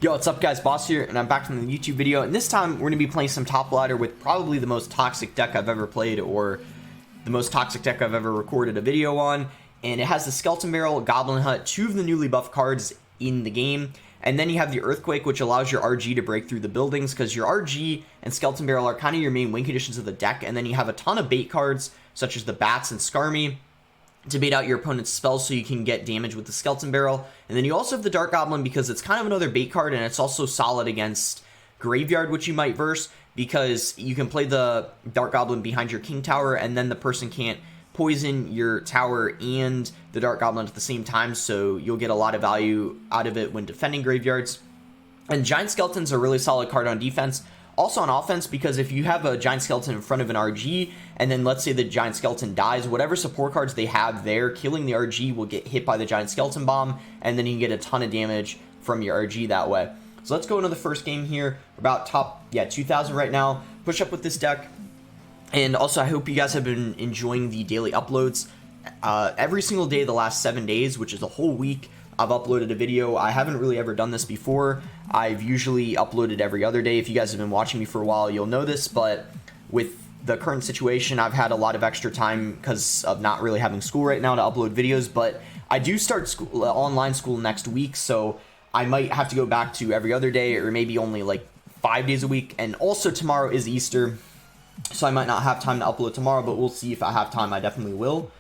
Yo, what's up guys, Boss here, and I'm back from the YouTube video, and this time we're going to be playing some top ladder with probably the most toxic deck I've ever played, or the most toxic deck I've ever recorded a video on, and it has the Skeleton Barrel, Goblin Hut, two of the newly buffed cards in the game, and then you have the Earthquake, which allows your RG to break through the buildings, because your RG and Skeleton Barrel are kind of your main win conditions of the deck, and then you have a ton of bait cards, such as the Bats and Skarmy, to bait out your opponent's spells so you can get damage with the Skeleton Barrel. And then you also have the Dark Goblin because it's kind of another bait card, and it's also solid against Graveyard, which you might verse, because you can play the Dark Goblin behind your King Tower, and then the person can't poison your tower and the Dark Goblin at the same time, so you'll get a lot of value out of it when defending graveyards. And Giant Skeletons are a really solid card on defense. Also on offense, because if you have a Giant Skeleton in front of an RG, and then let's say the Giant Skeleton dies, whatever support cards they have there, killing the RG will get hit by the Giant Skeleton Bomb, and then you can get a ton of damage from your RG that way. So let's go into the first game here. We're about top, 2,000 right now. Push up with this deck. And also, I hope you guys have been enjoying the daily uploads. Every single day the last 7 days, which is a whole week, I've uploaded a video. I haven't really ever done this before. I've usually uploaded every other day. If you guys have been watching me for a while, you'll know this, but with the current situation, I've had a lot of extra time because of not really having school right now to upload videos, but I do start school, online school next week, so I might have to go back to every other day, or maybe only like 5 days a week. And also tomorrow is Easter, so I might not have time to upload tomorrow, but we'll see. If I have time, I definitely will.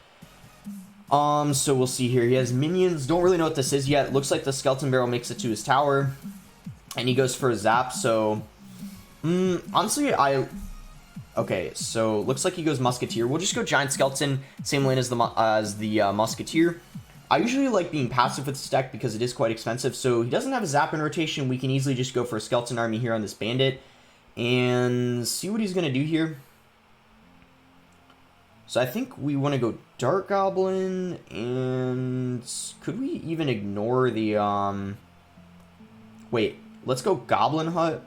So we'll see here. He has minions. Don't really know what this is yet. Looks like the Skeleton Barrel makes it to his tower, and he goes for a zap. So, honestly, okay. So looks like he goes Musketeer. We'll just go Giant Skeleton, same lane as the Musketeer. I usually like being passive with this deck because it is quite expensive. So he doesn't have a zap in rotation. We can easily just go for a Skeleton Army here on this Bandit and see what he's gonna do here. So I think we want to go Dark Goblin, and could we even ignore the, wait, let's go Goblin Hut.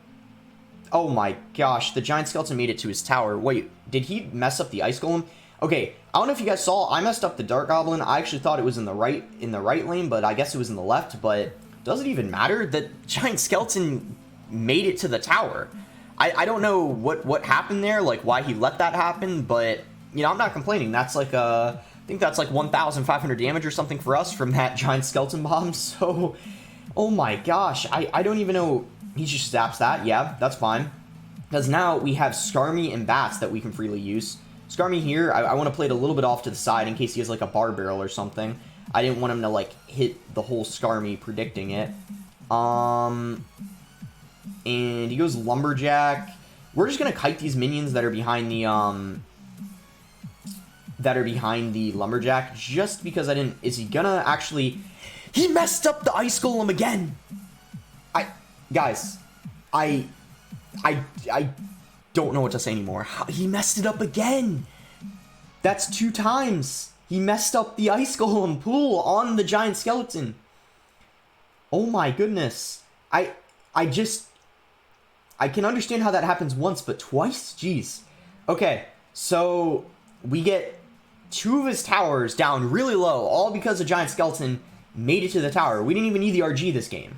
Oh my gosh, the Giant Skeleton made it to his tower. Wait, did he mess up the Ice Golem? Okay, I don't know if you guys saw, I messed up the Dark Goblin. I actually thought it was in the right lane, but I guess it was in the left, but does it even matter? The Giant Skeleton made it to the tower. I don't know what happened there, like why he let that happen, but you know, I'm not complaining. That's like I think that's like 1,500 damage or something for us from that Giant Skeleton Bomb. So, oh my gosh, I don't even know. He just zaps that. Yeah, that's fine. Because now we have Skarmy and Bats that we can freely use. Skarmy here, I want to play it a little bit off to the side in case he has like a Bar Barrel or something. I didn't want him to like hit the whole Skarmy predicting it. And he goes Lumberjack. We're just gonna kite these minions that are behind the Lumberjack, just because I didn't. Is he gonna actually? He messed up the Ice Golem again. Guys, I don't know what to say anymore. He messed it up again. That's 2 times. He messed up the Ice Golem pool on the Giant Skeleton. Oh my goodness. I can understand how that happens once, but twice? Jeez. Okay, so we get 2 of his towers down really low, all because a Giant Skeleton made it to the tower. We didn't even need the RG this game.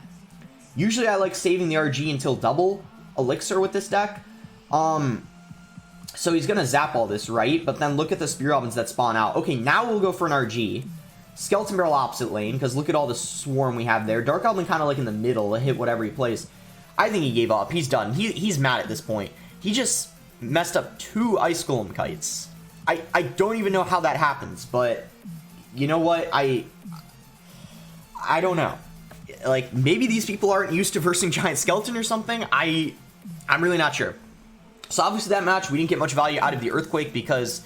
Usually I like saving the RG until double elixir with this deck. So he's gonna zap all this, right? But then look at the Spear Goblins that spawn out. Okay, now we'll go for an RG. Skeleton Barrel opposite lane, because look at all the swarm we have there. Dark Goblin kind of like in the middle to hit whatever he plays. I think he gave up. He's done. He's mad at this point. He just messed up 2 Ice Golem kites. I don't even know how that happens, but you know what? I don't know. Like, maybe these people aren't used to versing Giant Skeleton or something. I'm really not sure. So obviously that match, we didn't get much value out of the Earthquake because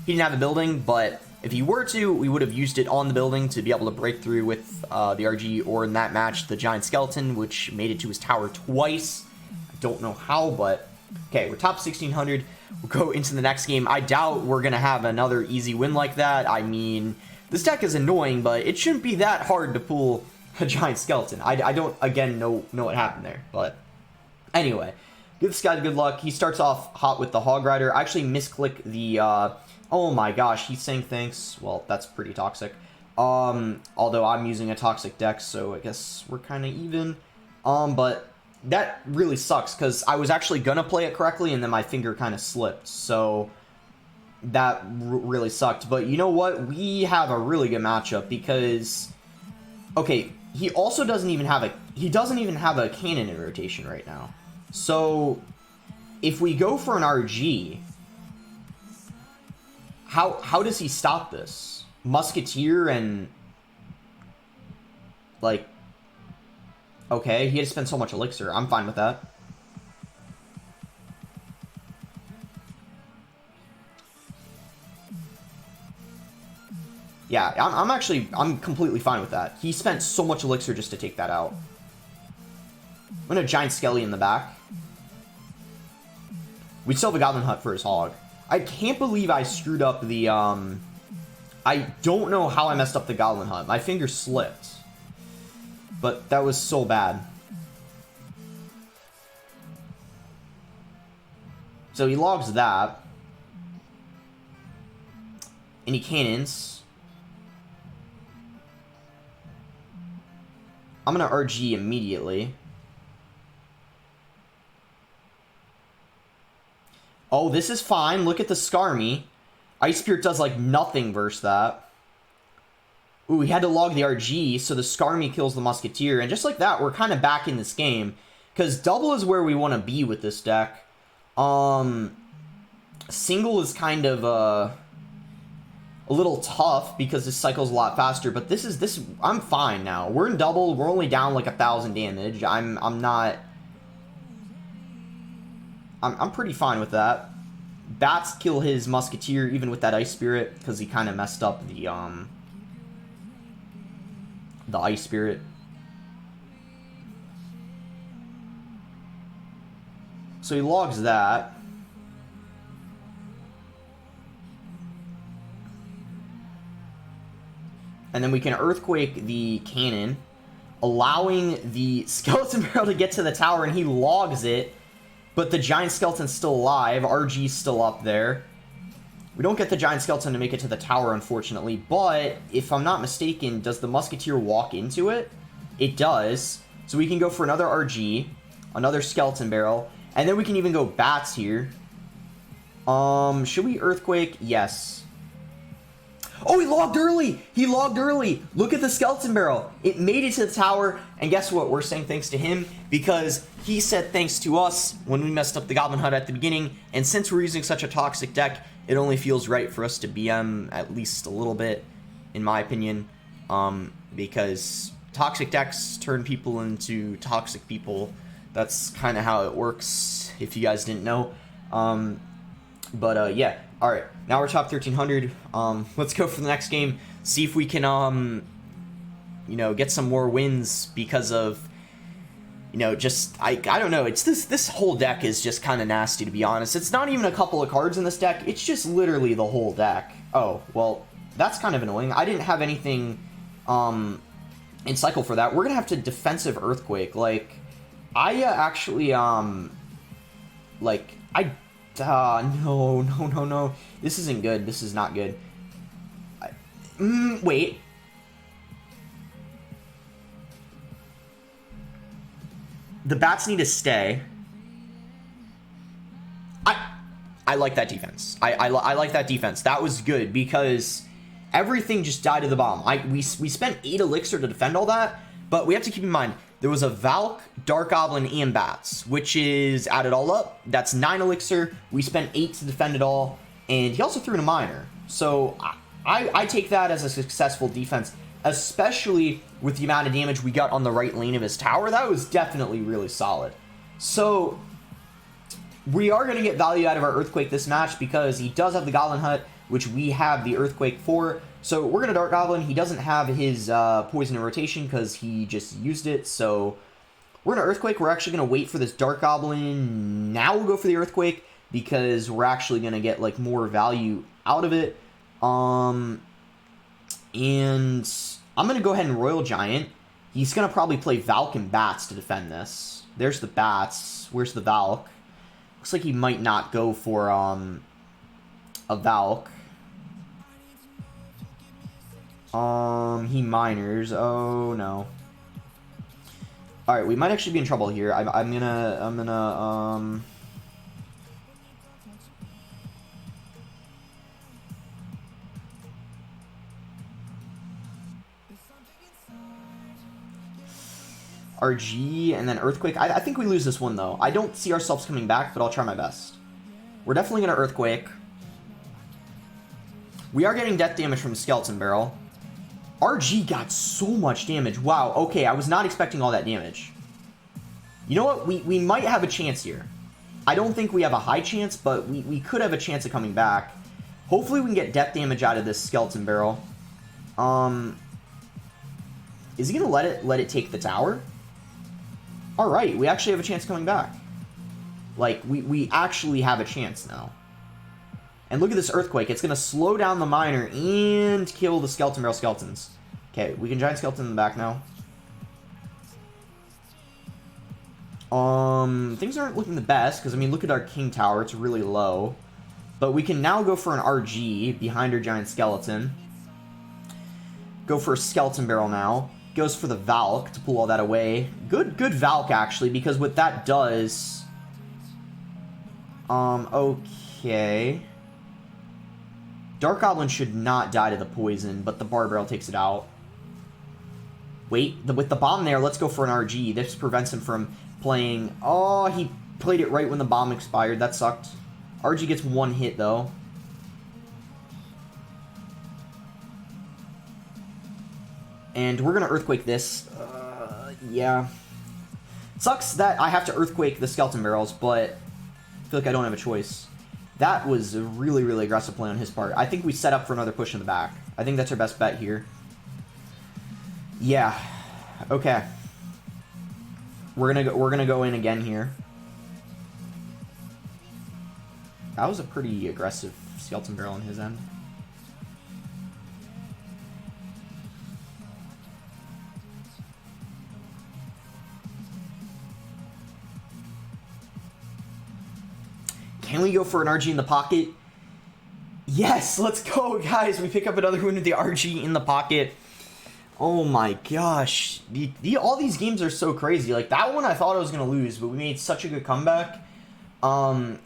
he didn't have a building, but if he were to, we would have used it on the building to be able to break through with the RG, or in that match, the Giant Skeleton, which made it to his tower twice. I don't know how, but okay, we're top 1,600. We'll go into the next game. I doubt we're going to have another easy win like that. I mean, this deck is annoying, but it shouldn't be that hard to pull a Giant Skeleton. I don't, again, know what happened there, but anyway, give this guy good luck. He starts off hot with the Hog Rider. I actually misclick the, oh my gosh, he's saying thanks. Well, that's pretty toxic. Although I'm using a toxic deck, so I guess we're kind of even. But that really sucks because I was actually gonna play it correctly and then my finger kind of slipped. So that really sucked. But you know what? We have a really good matchup because, okay, he also doesn't even have a cannon in rotation right now. So if we go for an RG, how does he stop this? Musketeer and, like, okay, he had to spend so much elixir. I'm fine with that. Yeah, I'm completely fine with that. He spent so much elixir just to take that out. I'm gonna giant skelly in the back. We still have a goblin hut for his hog. I can't believe I screwed up the, I don't know how I messed up the goblin hut. My finger slipped. But that was so bad. So he logs that. And he cannons. I'm gonna RG immediately. Oh, this is fine. Look at the Skarmy. Ice Spirit does, like, nothing versus that. Ooh, he had to log the RG, so the Skarmy kills the Musketeer. And just like that, we're kind of back in this game. Because double is where we want to be with this deck. Single is kind of, a little tough because this cycles a lot faster. But I'm fine now. We're in double. We're only down, like, 1,000 damage. I'm pretty fine with that. Bats kill his Musketeer even with that Ice Spirit because he kind of messed up the Ice Spirit. So he logs that. And then we can Earthquake the cannon, allowing the Skeleton Barrel to get to the tower, and he logs it. But the Giant Skeleton's still alive. RG's still up there. We don't get the Giant Skeleton to make it to the tower, unfortunately. But, if I'm not mistaken, does the Musketeer walk into it? It does. So we can go for another RG. Another Skeleton Barrel. And then we can even go Bats here. Should we Earthquake? Yes. Oh, he logged early! He logged early! Look at the Skeleton Barrel. It made it to the tower, and guess what? We're saying thanks to him, because he said thanks to us when we messed up the Goblin Hut at the beginning, and since we're using such a toxic deck, it only feels right for us to BM at least a little bit, in my opinion, because toxic decks turn people into toxic people. That's kind of how it works, if you guys didn't know. Yeah. Alright, now we're top 1300. Let's go for the next game. See if we can, you know, get some more wins because of, you know, just, I don't know. It's this whole deck is just kind of nasty, to be honest. It's not even a couple of cards in this deck. It's just literally the whole deck. Oh, well, that's kind of annoying. I didn't have anything, in cycle for that. We're going to have to defensive Earthquake. Like, I, actually, like, no. This isn't good. This is not good. Wait. The Bats need to stay. I like that defense. I like that defense. That was good because everything just died to the bomb. We spent 8 elixir to defend all that, but we have to keep in mind there was a Valk, Dark Goblin, and Bats, which is, added all up, that's 9 elixir. We spent 8 to defend it all, and he also threw in a miner. So I take that as a successful defense, especially with the amount of damage we got on the right lane of his tower. That was definitely really solid. So we are going to get value out of our Earthquake this match because he does have the Goblin Hut, which we have the Earthquake for. So we're going to Dark Goblin. He doesn't have his Poison in rotation because he just used it. So we're going to Earthquake. We're actually going to wait for this Dark Goblin. Now we'll go for the Earthquake because we're actually going to get like more value out of it. And I'm going to go ahead and Royal Giant. He's going to probably play Valk and Bats to defend this. There's the Bats. Where's the Valk? Looks like he might not go for a Valk. He miners. Oh, no. All right, we might actually be in trouble here. I'm gonna. RG and then Earthquake. I think we lose this one, though. I don't see ourselves coming back, but I'll try my best. We're definitely going to Earthquake. We are getting death damage from the Skeleton Barrel. RG got so much damage. Wow, okay, I was not expecting all that damage. You know what? We might have a chance here. I don't think we have a high chance, but we could have a chance of coming back. Hopefully we can get death damage out of this Skeleton Barrel. Is he going to let it take the tower? Alright, we actually have a chance coming back. Like, we actually have a chance now. And look at this Earthquake. It's going to slow down the Miner and kill the Skeleton Barrel skeletons. Okay, we can Giant Skeleton in the back now. Things aren't looking the best, because, I mean, look at our King Tower. It's really low. But we can now go for an RG behind our Giant Skeleton. Go for a Skeleton Barrel now. Goes for the Valk to pull all that away. Good Valk, actually, because what that does... okay. Dark Goblin should not die to the poison, but the Bar Barrel takes it out. Wait, with the bomb there, let's go for an RG. This prevents him from playing... oh, he played it right when the bomb expired. That sucked. RG gets one hit, though. And we're going to Earthquake this. Yeah. Sucks that I have to Earthquake the Skeleton Barrels, but I feel like I don't have a choice. That was a really, really aggressive play on his part. I think we set up for another push in the back. I think that's our best bet here. Yeah. Okay. We're gonna go in again here. That was a pretty aggressive Skeleton Barrel on his end. Can we go for an RG in the pocket? Yes, let's go, guys. We pick up another win with the RG in the pocket. Oh my gosh. All these games are so crazy. Like, that one I thought I was going to lose, but we made such a good comeback.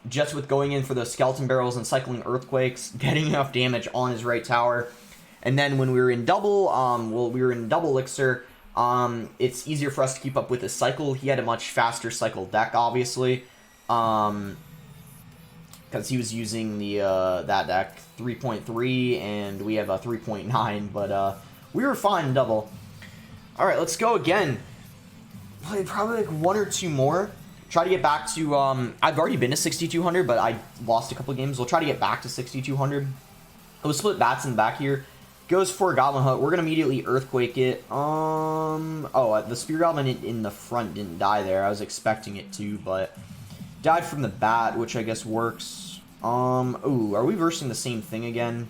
Just with going in for the Skeleton Barrels and cycling Earthquakes, getting enough damage on his right tower. And then when we were in double, we were in double Elixir, it's easier for us to keep up with his cycle. He had a much faster cycle deck, obviously. Because he was using the that deck 3.3 and we have a 3.9, but we were fine in double. All right, let's go again. Probably like one or two more. Try to get back to I've already been to 6,200, but I lost a couple games. We'll try to get back to 6,200. We'll split bats in the back here. Goes for a Goblin Hut. We're gonna immediately Earthquake it. Oh, the Spear Goblin in the front didn't die there. I was expecting it to, but. Died from the bat, which I guess works. Ooh, are we versing the same thing again?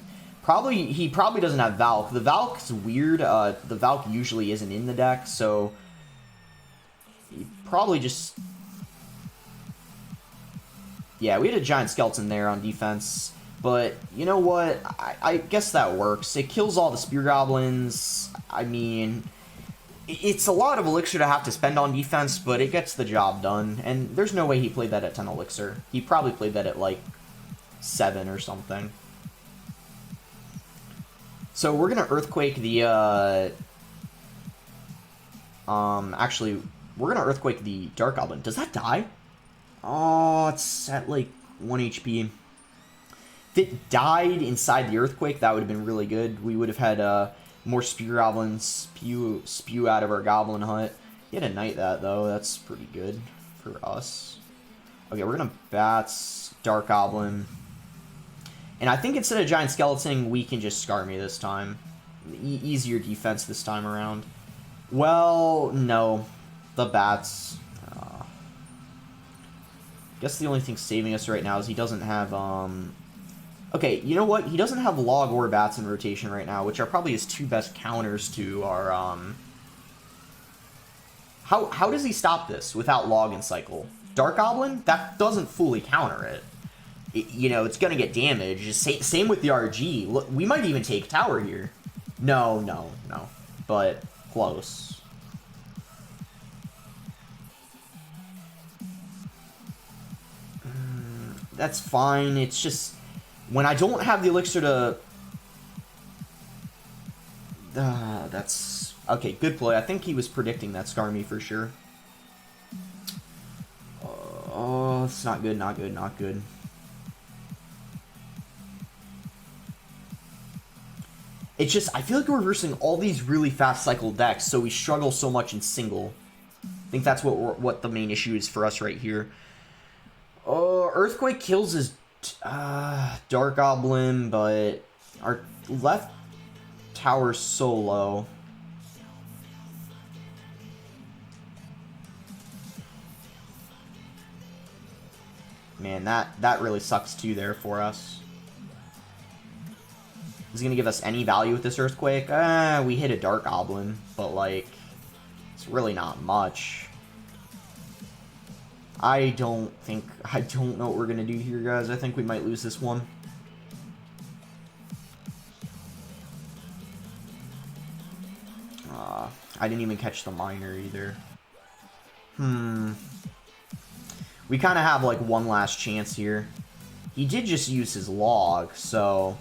He probably doesn't have Valk. The Valk's weird. The Valk usually isn't in the deck, so... he probably just... yeah, we had a Giant Skeleton there on defense. But, you know what? I guess that works. It kills all the Spear Goblins. I mean... it's a lot of Elixir to have to spend on defense, but it gets the job done. And there's no way he played that at 10 Elixir. He probably played that at, like, 7 or something. So we're going to Earthquake the, actually, we're going to Earthquake the Dark Goblin. Does that die? Oh, it's at, like, 1 HP. If it died inside the Earthquake, that would have been really good. We would have had, more Spear Goblins spew out of our Goblin Hut. He had a Knight that, though. That's pretty good for us. Okay, we're going to Bats, Dark Goblin. And I think instead of Giant Skeleton, we can just Scar Me this time. Easier defense this time around. Well, no. The Bats. Guess the only thing saving us right now is he doesn't have, okay, you know what? He doesn't have Log or Bats in rotation right now, which are probably his two best counters to our, How does he stop this without Log and Cycle? Dark Goblin? That doesn't fully counter it. You know, it's going to get damaged. Same with the RG. Look, we might even take Tower here. No. But close. that's fine. It's just when I don't have the elixir to... that's... Okay, good play. I think he was predicting that Skarmy for sure. Oh, it's not good, not good, not good. It's just, I feel like we're versing all these really fast cycle decks, so we struggle so much in single. I think that's what the main issue is for us right here. Oh, Earthquake kills his Dark Goblin, but our left tower's so low. Man, that really sucks too there for us. Is he going to give us any value with this Earthquake? We hit a Dark Goblin, but, like, it's really not much. I don't know what we're going to do here, guys. I think we might lose this one. I didn't even catch the miner either. We kind of have, like, one last chance here. He did just use his log, so...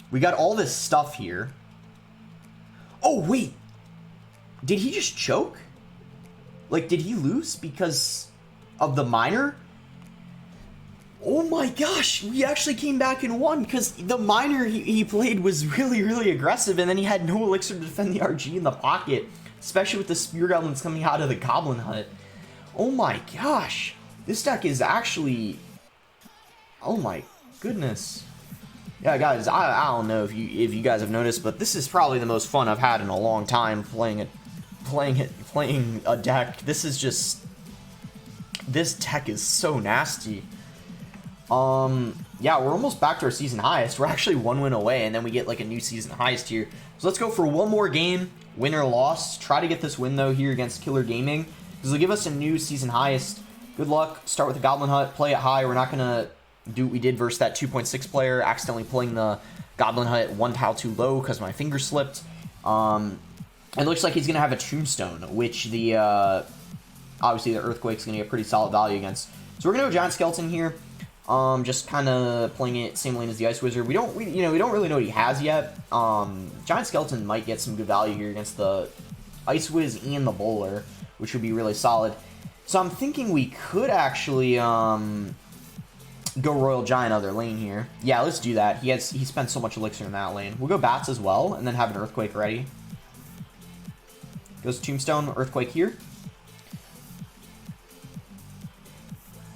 We got all this stuff here. Oh, wait. Did he just choke? Like, did he lose because of the miner? Oh my gosh, we actually came back and won because the miner he played was really, really aggressive, and then he had no elixir to defend the RG in the pocket, especially with the Spear Goblins coming out of the Goblin Hut. Oh my gosh. This deck is actually... Oh my goodness. Yeah, guys, I don't know if you guys have noticed, but this is probably the most fun I've had in a long time playing a deck. This is just... This deck is so nasty. Yeah, we're almost back to our season highest. We're actually one win away, and then we get like a new season highest here. So let's go for one more game, win or loss. Try to get this win, though, here against Killer Gaming, because they'll give us a new season highest. Good luck. Start with the Goblin Hut, play it high. We're not going to do what we did versus that 2.6 player, accidentally pulling the Goblin Hut one tile too low because my finger slipped. It looks like he's going to have a Tombstone, which the obviously the Earthquake's going to get pretty solid value against. So we're going to go Giant Skeleton here. Just kind of playing it same lane as the Ice Wizard. We don't really know what he has yet. Giant Skeleton might get some good value here against the Ice Wiz and the Bowler, which would be really solid. So I'm thinking we could actually go Royal Giant other lane here. Yeah, let's do that. He spent so much elixir in that lane. We'll go Bats as well, and then have an Earthquake ready. Goes Tombstone, Earthquake here.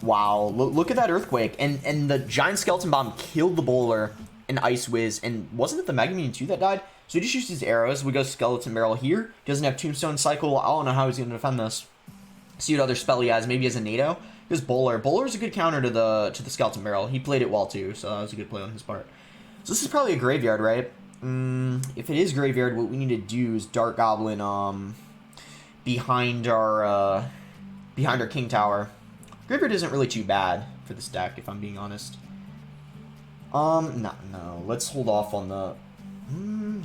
Wow, look at that Earthquake. And the Giant Skeleton Bomb killed the Bowler and Ice Wiz. And wasn't it the Mega Minion 2 that died? So he just used his arrows. We go Skeleton Barrel here. Doesn't have Tombstone Cycle. I don't know how he's going to defend this. See what other spell he has. Maybe he has a NATO. His Bowler. Bowler's a good counter to the Skeleton Barrel. He played it well too, so that was a good play on his part. So this is probably a Graveyard, right? If it is Graveyard, what we need to do is Dark Goblin behind our King Tower. Graveyard isn't really too bad for this deck, if I'm being honest. No. Let's hold off on the...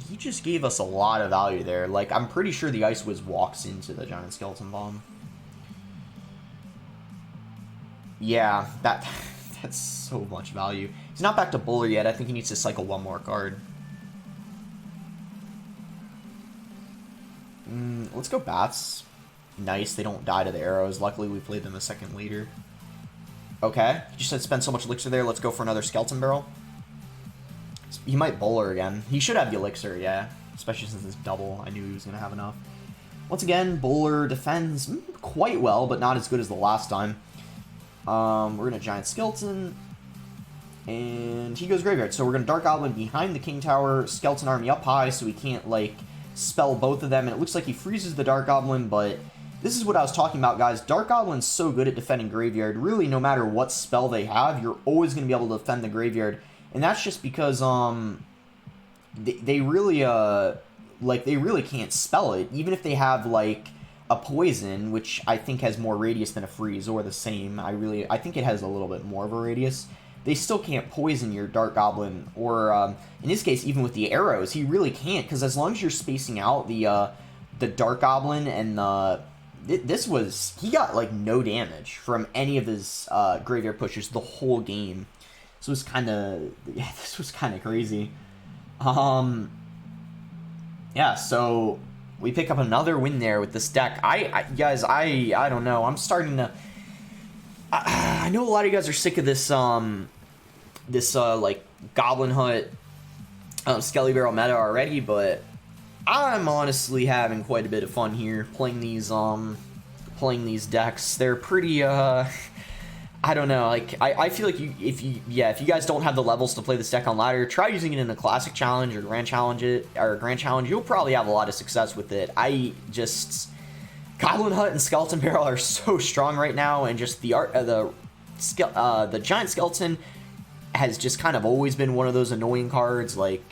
he just gave us a lot of value there. Like, I'm pretty sure the Ice Wiz walks into the Giant Skeleton Bomb. Yeah, that's so much value. He's not back to Bowler yet. I think he needs to cycle one more card. Let's go Bats. Nice, they don't die to the arrows. Luckily, we played them a second later. Okay, he just had spent so much elixir there. Let's go for another Skeleton Barrel. He might Bowler again. He should have the elixir, yeah. Especially since it's double. I knew he was going to have enough. Once again, Bowler defends quite well, but not as good as the last time. We're going to Giant Skeleton. And he goes Graveyard. So we're going to Dark Goblin behind the King Tower. Skeleton Army up high so he can't, like, spell both of them. And it looks like he freezes the Dark Goblin, but... This is what I was talking about, guys. Dark Goblin's so good at defending Graveyard. Really, no matter what spell they have, you're always going to be able to defend the Graveyard. And that's just because, they really like they really can't spell it, even if they have like a poison, which I think has more radius than a freeze, or the same. I think it has a little bit more of a radius. They still can't poison your Dark Goblin, or in this case, even with the arrows, he really can't, because as long as you're spacing out the Dark Goblin and the he got like no damage from any of his graveyard pushers the whole game. So it was kind of, yeah, this was kind of crazy. Yeah, so we pick up another win there with this deck. Guys, I don't know. I'm starting to. I know a lot of you guys are sick of this like Goblin Hut, Skelly Barrel meta already, but I'm honestly having quite a bit of fun here playing these decks. They're pretty I don't know, like I feel like if you guys don't have the levels to play this deck on ladder, try using it in a classic challenge or grand challenge you'll probably have a lot of success with it. Goblin Hut and Skeleton Barrel are so strong right now, and just the giant skeleton has just kind of always been one of those annoying cards. Like,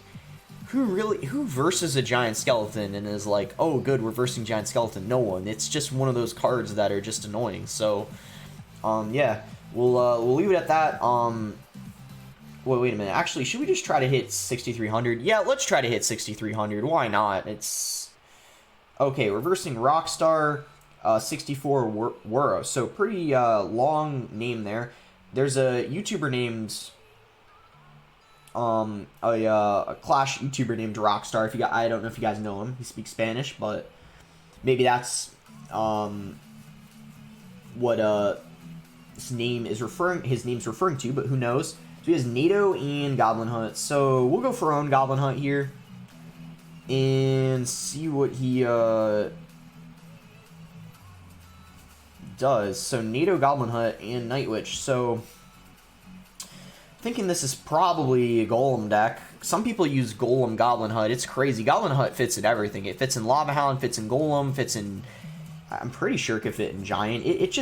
who versus a giant skeleton and is like, oh good, we're versing giant skeleton? No one. It's just one of those cards that are just annoying. So yeah, we'll leave it at that. Wait a minute, actually, should we just try to hit 6,300? Yeah, let's try to hit 6,300. Why not? It's okay. Reversing Rockstar, 64 Wuro. So pretty long name there. There's a YouTuber named a Clash YouTuber named Rockstar. I don't know if you guys know him. He speaks Spanish, but maybe that's what his name's referring to, but who knows. So he has NATO and Goblin Hunt. So we'll go for our own Goblin Hunt here and see what he does. So NATO, Goblin Hunt, and Night Witch. So thinking this is probably a Golem deck. Some people use Golem Goblin Hut. It's crazy. Goblin Hut fits in everything. It fits in Lava Hound, fits in Golem, fits in... I'm pretty sure it could fit in Giant. It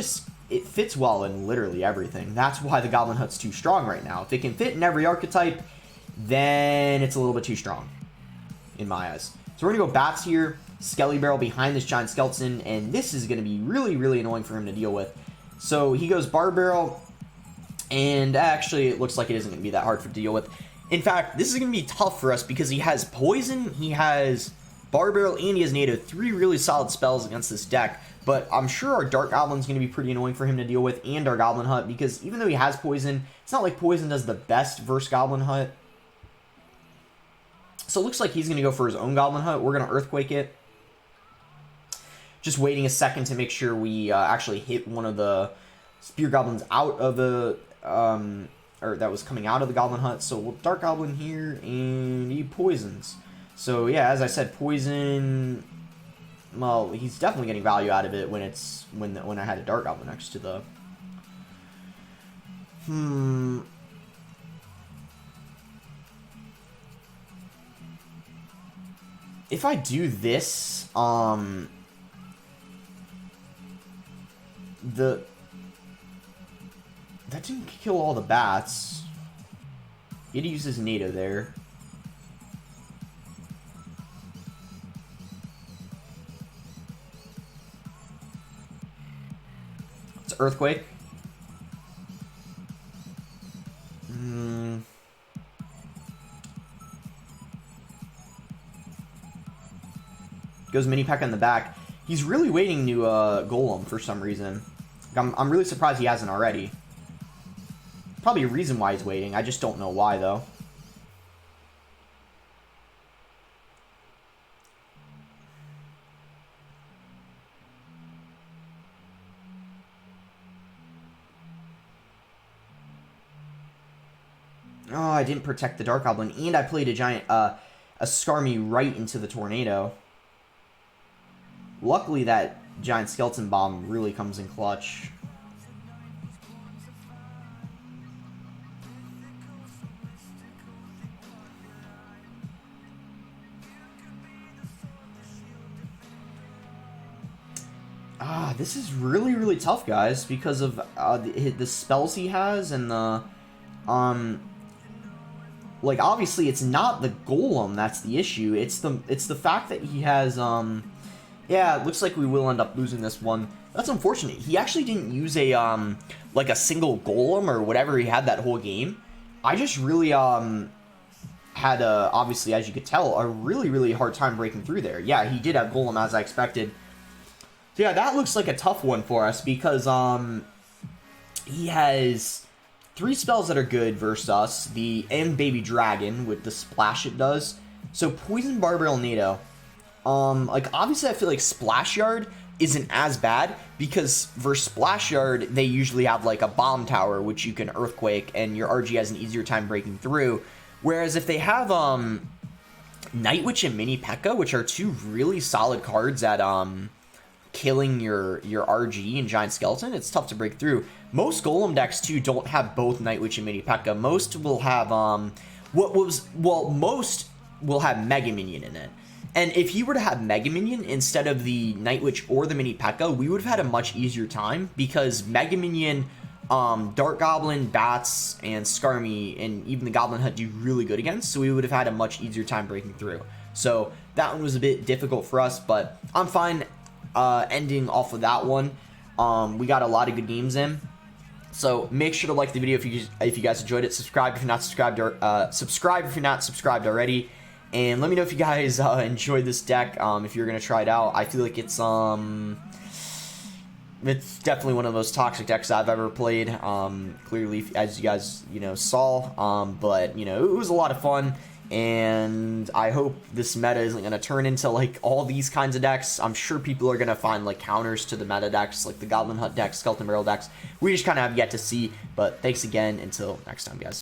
fits well in literally everything. That's why the Goblin Hut's too strong right now. If it can fit in every archetype, then it's a little bit too strong, in my eyes. So we're going to go Bats here, Skelly Barrel behind this Giant Skeleton, and this is going to be really, really annoying for him to deal with. So he goes Bar Barrel, and actually it looks like it isn't going to be that hard to deal with. In fact, this is going to be tough for us because he has Poison, he has Bar Barrel, and he has NATO. 3 really solid spells against this deck. But I'm sure our Dark Goblin's going to be pretty annoying for him to deal with, and our Goblin Hut, because even though he has Poison, it's not like Poison does the best versus Goblin Hut. So it looks like he's going to go for his own Goblin Hut. We're going to Earthquake it. Just waiting a second to make sure we actually hit one of the Spear Goblins out of the... or that was coming out of the Goblin Hut. So we'll Dark Goblin here, and he poisons. So yeah, as I said, Poison... Well, he's definitely getting value out of it when I had a Dark Goblin next to the... If I do this, that didn't kill all the bats. He had to use his NATO there. It's Earthquake. Goes Mini Peck in the back. He's really waiting to Golem for some reason. I'm really surprised he hasn't already. Probably a reason why he's waiting. I just don't know why, though. Oh, I didn't protect the Dark Goblin, and I played a giant, a Skarmy right into the Tornado. Luckily, that giant Skeleton Bomb really comes in clutch. This is really, really tough, guys, because of the spells he has and the like, obviously it's not the golem that's the issue. It's the fact that he has, yeah, it looks like we will end up losing this one. That's unfortunate. He actually didn't use a, like a single golem or whatever he had that whole game. I just really, had, obviously, as you could tell, a really, really hard time breaking through there. Yeah, he did have golem as I expected. So yeah, that looks like a tough one for us because, he has 3 spells that are good versus us. The Baby Dragon with the splash it does. So Poison Barbarian NATO. Like, obviously I feel like Splash Yard isn't as bad because versus Splash Yard, they usually have like a bomb tower, which you can Earthquake, and your RG has an easier time breaking through. Whereas if they have, Night Witch and Mini P.E.K.K.A, which are 2 really solid cards at, killing your RG and Giant Skeleton, it's tough to break through. Most Golem decks, too, don't have both Night Witch and Mini P.E.K.K.A. Most will have, most will have Mega Minion in it. And if he were to have Mega Minion instead of the Night Witch or the Mini P.E.K.K.A, we would have had a much easier time because Mega Minion, Dark Goblin, Bats, and Skarmy, and even the Goblin Hunt do really good against, so we would have had a much easier time breaking through. So that one was a bit difficult for us, but I'm fine ending off of that one. We got a lot of good games in. So make sure to like the video if you guys enjoyed it. Subscribe if you're not subscribed, or subscribe if you're not subscribed already. And let me know if you guys enjoyed this deck. If you're gonna try it out, I feel like it's definitely one of the most toxic decks I've ever played. Clearly, as you guys saw, but it was a lot of fun. And I hope this meta isn't going to turn into, like, all these kinds of decks. I'm sure people are going to find, like, counters to the meta decks, like the Goblin Hunt decks, Skeleton Barrel decks. We just kind of have yet to see. But thanks again. Until next time, guys.